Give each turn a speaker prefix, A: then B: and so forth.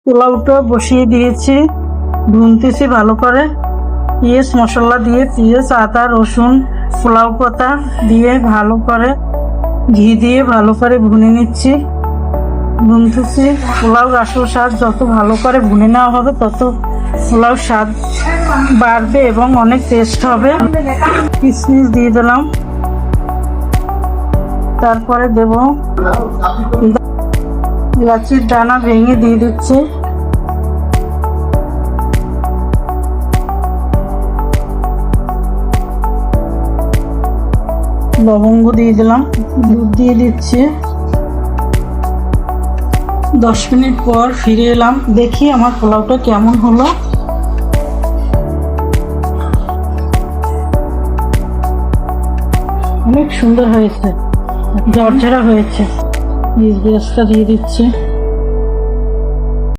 A: পোলাওটা বসিয়ে দিয়েছি, ভুনতেছি ভালো করে। পেঁয়াজ মশলা দিয়ে, পেঁয়াজ আদা রসুন পোলাও পাতা দিয়ে ভালো করে ঘি দিয়ে ভালো করে ভুনে নিচ্ছি, ভুনতেছি। পোলাও আসল স্বাদ যত ভালো করে ভুনে নেওয়া হবে তত পোলাও স্বাদ বাড়বে এবং অনেক টেস্ট হবে। কিশমিশ দিয়ে দিলাম, তারপরে দেব এলাচির দানা ভেঙে দিয়ে দিচ্ছি, লবঙ্গ দিয়ে দিলাম, দুধ দিয়ে দিচ্ছি। 10 মিনিট পর ফিরে এলাম, দেখি আমার পোলাওটা কেমন হলো। অনেক সুন্দর হয়েছে, ঝরঝরা হয়েছে। গ্যাসটা দিয়ে দিচ্ছি।